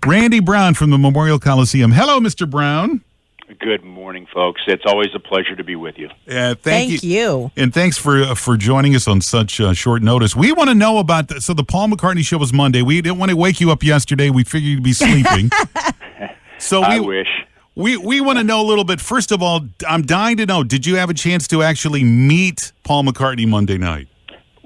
Randy Brown from the Memorial Coliseum. Hello, Mr. Brown. Good morning, folks. It's always a pleasure to be with you. Thank you. And thanks for joining us on such short notice. We want to know about, so the Paul McCartney Show was Monday. We didn't want to wake you up yesterday. We figured you'd be sleeping. I wish. We want to know a little bit. First of all, I'm dying to know, did you have a chance to actually meet Paul McCartney Monday night?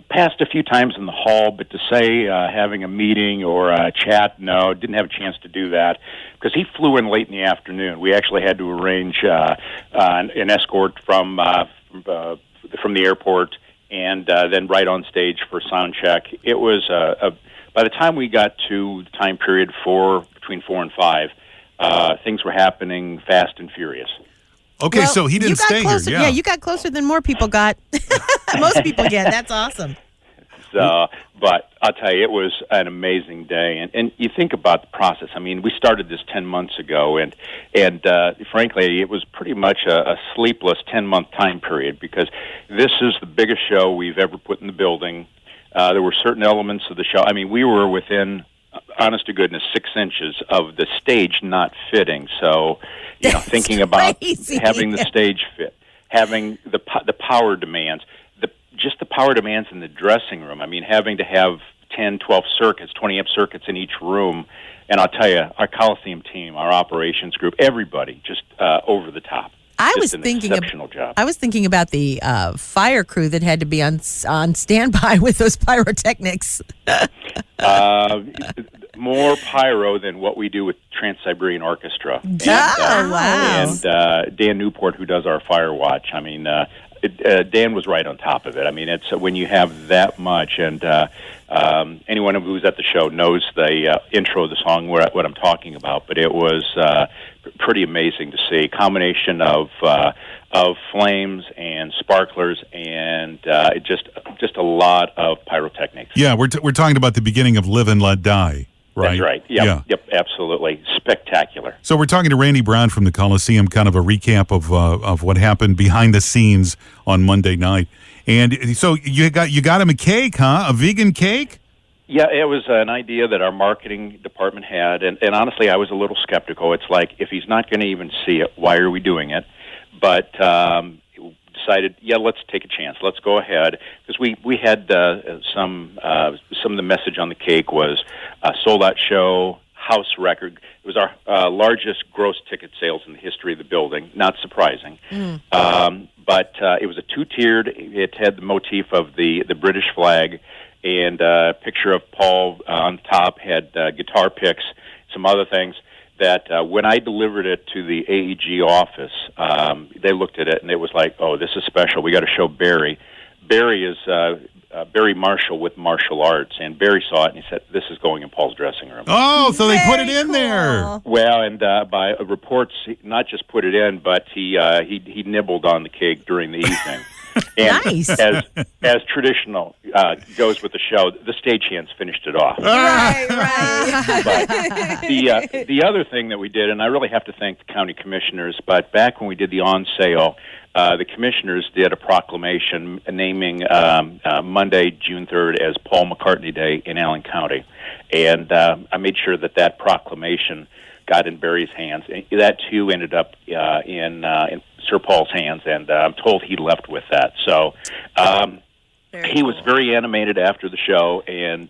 Passed a few times in the hall, but to say having a meeting or a chat, no, didn't have a chance to do that because he flew in late in the afternoon. We actually had to arrange an escort from the airport and then right on stage for sound check. It was by the time we got to the time period between 4 and 5, things were happening fast and furious. Okay, well, so he didn't stay closer, here. Yeah, you got closer than more people got. Most people get. That's awesome. So, but I'll tell you, it was an amazing day. And you think about the process. I mean, we started this 10 months ago, and frankly, it was pretty much a sleepless 10-month time period because this is the biggest show we've ever put in the building. There were certain elements of the show. I mean, we were within, honest to goodness, 6 inches of the stage not fitting. So, thinking about having the stage fit, having the power demands, just the power demands in the dressing room. I mean, having to have 10, 12 circuits, 20-amp circuits in each room. And I'll tell you, our Coliseum team, our operations group, everybody just over the top. I was thinking about the fire crew that had to be on standby with those pyrotechnics. More pyro than what we do with Trans-Siberian Orchestra. Wow. And Dan Newport, who does our fire watch, I mean, Dan was right on top of it. I mean, it's when you have that much, and anyone who's at the show knows the intro of the song, what I'm talking about, but it was pretty amazing to see. Combination of flames and sparklers and just a lot of pyrotechnics. Yeah, we're talking about the beginning of Live and Let Die. Right. That's right. Yep, absolutely. Spectacular. So we're talking to Randy Brown from the Coliseum, kind of a recap of what happened behind the scenes on Monday night. And so you got him a cake, huh? A vegan cake? Yeah, it was an idea that our marketing department had, and honestly, I was a little skeptical. It's like, if he's not going to even see it, why are we doing it? But decided, let's take a chance. Let's go ahead, because we had some of the message on the cake was sold-out show, house record. It was our largest gross ticket sales in the history of the building. Not surprising. But it was a two-tiered. It had the motif of the British flag, and a picture of Paul on top had guitar picks, some other things. That when I delivered it to the AEG office, they looked at it and it was like, oh, this is special. We got to show Barry. Barry is Barry Marshall with martial arts, and Barry saw it and he said, "This is going in Paul's dressing room." Oh, so they put it in there. Well, and by reports, not just put it in, but he nibbled on the cake during the evening. And nice. As traditional goes with the show, the stagehands finished it off. Right. But the other thing that we did, and I really have to thank the county commissioners, but back when we did the on sale, the commissioners did a proclamation naming Monday, June 3rd, as Paul McCartney Day in Allen County. And I made sure that proclamation got in Barry's hands. And that, too, ended up in Sir Paul's hands, and I'm told he left with that. So he was very animated after the show, and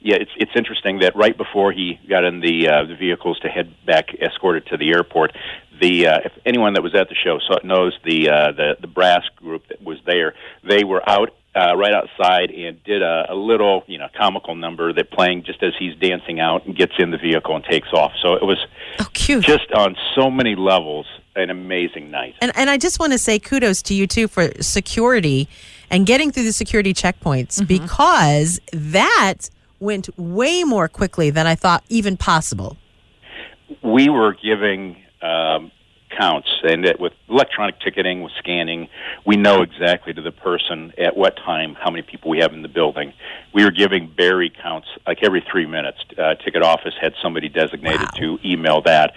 it's interesting that right before he got in the vehicles to head back, escorted to the airport, if anyone that was at the show knows the brass group that was there, they were out right outside and did a little comical number that playing just as he's dancing out and gets in the vehicle and takes off. So it was cute. Just on so many levels an amazing night. And I just want to say kudos to you too for security and getting through the security checkpoints, because that went way more quickly than I thought even possible. We were giving counts, and with electronic ticketing, with scanning, we know exactly to the person at what time how many people we have in the building. We were giving Barry counts like every 3 minutes. Ticket office had somebody designated to email that.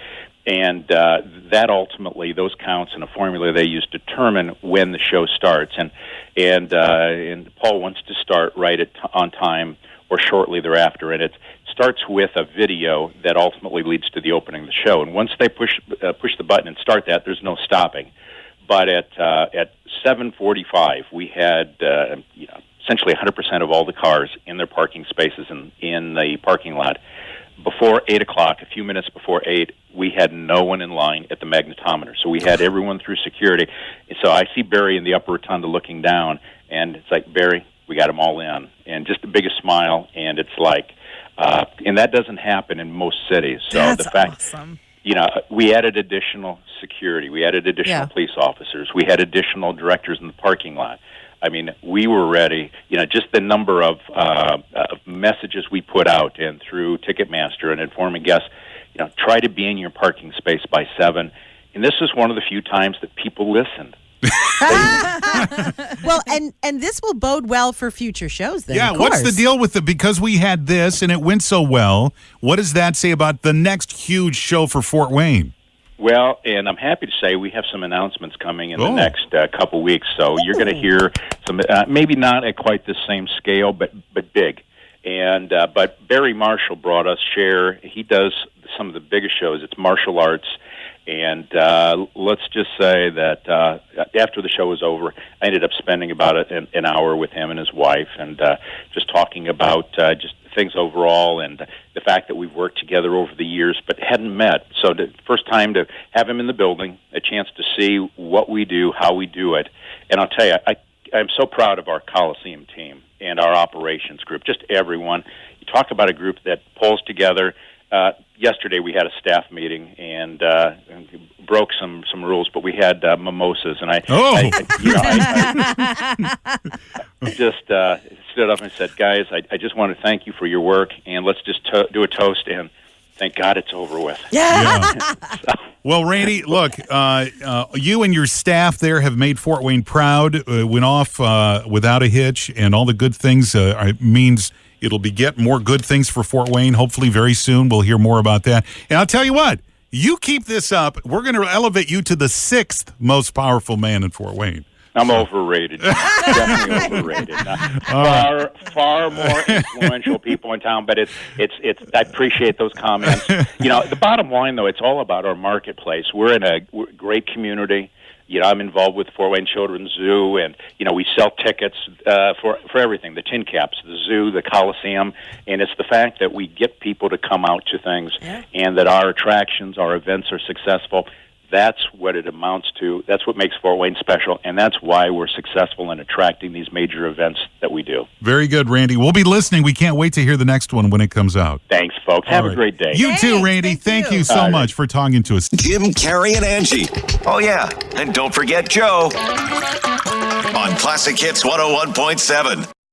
And that ultimately, those counts and a formula they use determine when the show starts. And Paul wants to start right on time or shortly thereafter. And it's starts with a video that ultimately leads to the opening of the show. And once they push the button and start that, there's no stopping. But at 7:45, we had essentially 100% of all the cars in their parking spaces in the parking lot. Before 8 o'clock, a few minutes before 8, we had no one in line at the magnetometer. So we had everyone through security. So I see Barry in the upper rotunda looking down, and it's like, Barry, we got them all in. And just the biggest smile, and it's like, and that doesn't happen in most cities. So That's the fact, awesome. we added additional security. We added additional police officers. We had additional directors in the parking lot. I mean, we were ready. Just the number of messages we put out and through Ticketmaster and informing guests, try to be in your parking space by 7. And this is one of the few times that people listened. Well, and this will bode well for future shows then. Yeah, of what's the course. deal with because we had this and it went so well, what does that say about the next huge show for Fort Wayne? Well, and I'm happy to say we have some announcements coming in the next couple weeks. So you're going to hear some, maybe not at quite the same scale, but big. And but Barry Marshall brought us Cher. He does some of the biggest shows. It's martial arts. And let's just say that after the show was over, I ended up spending about an hour with him and his wife, and just talking about just things overall, and the fact that we've worked together over the years but hadn't met. So the first time to have him in the building, a chance to see what we do, how we do it. And I'll tell you, I'm so proud of our Coliseum team and our operations group, just everyone. You talk about a group that pulls together. Yesterday we had a staff meeting and broke some rules, but we had mimosas, and I just stood up and said, "Guys, I just want to thank you for your work, and let's just do a toast and thank God it's over with." Yeah. Well, Randy, look, you and your staff there have made Fort Wayne proud. Went off without a hitch, and all the good things means it'll beget more good things for Fort Wayne. Hopefully very soon we'll hear more about that. And I'll tell you what, you keep this up, we're going to elevate you to the 6th most powerful man in Fort Wayne. I'm overrated. Definitely overrated. Far more influential people in town, but it's. I appreciate those comments. The bottom line, though, it's all about our marketplace. We're in a great community. I'm involved with Fort Wayne Children's Zoo, and we sell tickets for everything: the tin caps, the zoo, the Coliseum, and it's the fact that we get people to come out to things, and that our attractions, our events are successful. That's what it amounts to. That's what makes Fort Wayne special, and that's why we're successful in attracting these major events that we do. Very good, Randy. We'll be listening. We can't wait to hear the next one when it comes out. Thanks, folks. Have a great day. You too, Randy. Thank you so much for talking to us. Tim, Carrie, and Angie. Oh, yeah. And don't forget Joe on Classic Hits 101.7.